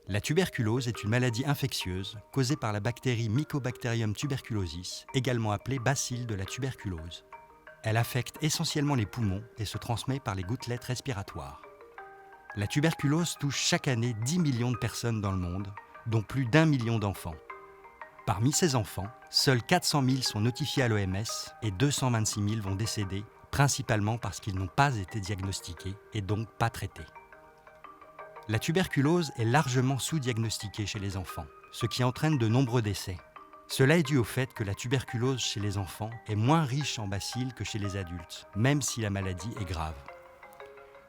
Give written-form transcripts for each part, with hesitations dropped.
La tuberculose est une maladie infectieuse causée par la bactérie Mycobacterium tuberculosis, également appelée bacille de la tuberculose. Elle affecte essentiellement les poumons et se transmet par les gouttelettes respiratoires. La tuberculose touche chaque année 10 millions de personnes dans le monde, dont plus d'1 million d'enfants. Parmi ces enfants, seuls 400 000 sont notifiés à l'OMS et 226 000 vont décéder, principalement parce qu'ils n'ont pas été diagnostiqués et donc pas traités. La tuberculose est largement sous-diagnostiquée chez les enfants, ce qui entraîne de nombreux décès. Cela est dû au fait que la tuberculose chez les enfants est moins riche en bacilles que chez les adultes, même si la maladie est grave.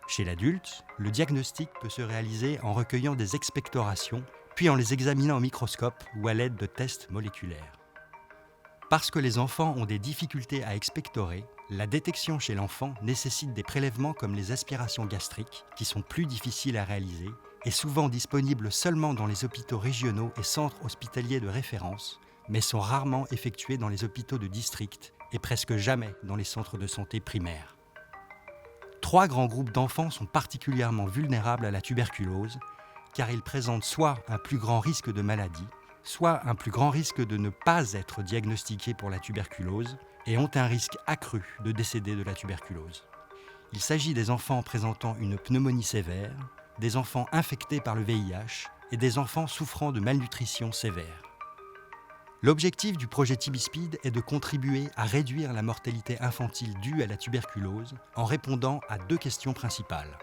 Chez l'adulte, le diagnostic peut se réaliser en recueillant des expectorations, puis en les examinant au microscope ou à l'aide de tests moléculaires. Parce que les enfants ont des difficultés à expectorer, la détection chez l'enfant nécessite des prélèvements comme les aspirations gastriques, qui sont plus difficiles à réaliser et souvent disponibles seulement dans les hôpitaux régionaux et centres hospitaliers de référence, mais sont rarement effectués dans les hôpitaux de district et presque jamais dans les centres de santé primaires. 3 grands groupes d'enfants sont particulièrement vulnérables à la tuberculose, car ils présentent soit un plus grand risque de maladie, soit un plus grand risque de ne pas être diagnostiqués pour la tuberculose et ont un risque accru de décéder de la tuberculose. Il s'agit des enfants présentant une pneumonie sévère, des enfants infectés par le VIH et des enfants souffrant de malnutrition sévère. L'objectif du projet TB-Speed est de contribuer à réduire la mortalité infantile due à la tuberculose en répondant à 2 questions principales.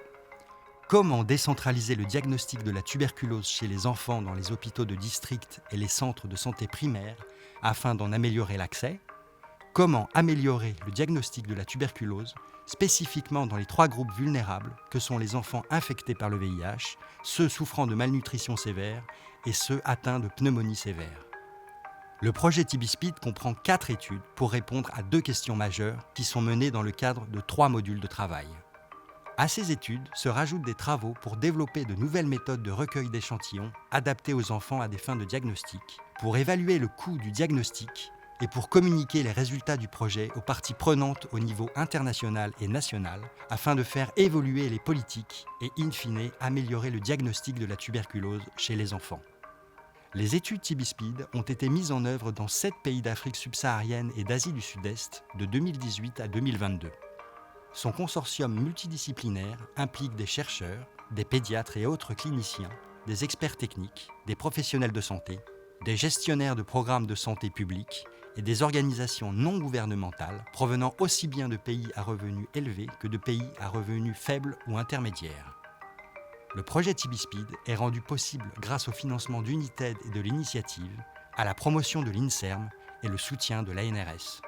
Comment décentraliser le diagnostic de la tuberculose chez les enfants dans les hôpitaux de district et les centres de santé primaires afin d'en améliorer l'accès? Comment améliorer le diagnostic de la tuberculose spécifiquement dans les 3 groupes vulnérables que sont les enfants infectés par le VIH, ceux souffrant de malnutrition sévère et ceux atteints de pneumonie sévère? Le projet TB-Speed comprend 4 études pour répondre à 2 questions majeures qui sont menées dans le cadre de 3 modules de travail. À ces études se rajoutent des travaux pour développer de nouvelles méthodes de recueil d'échantillons adaptées aux enfants à des fins de diagnostic, pour évaluer le coût du diagnostic et pour communiquer les résultats du projet aux parties prenantes au niveau international et national afin de faire évoluer les politiques et in fine améliorer le diagnostic de la tuberculose chez les enfants. Les études TB-Speed ont été mises en œuvre dans 7 pays d'Afrique subsaharienne et d'Asie du Sud-Est de 2018 à 2022. Son consortium multidisciplinaire implique des chercheurs, des pédiatres et autres cliniciens, des experts techniques, des professionnels de santé, des gestionnaires de programmes de santé publique et des organisations non gouvernementales provenant aussi bien de pays à revenus élevés que de pays à revenus faibles ou intermédiaires. Le projet TB-Speed est rendu possible grâce au financement d'United et de l'Initiative, à la promotion de l'INSERM et le soutien de l'ANRS.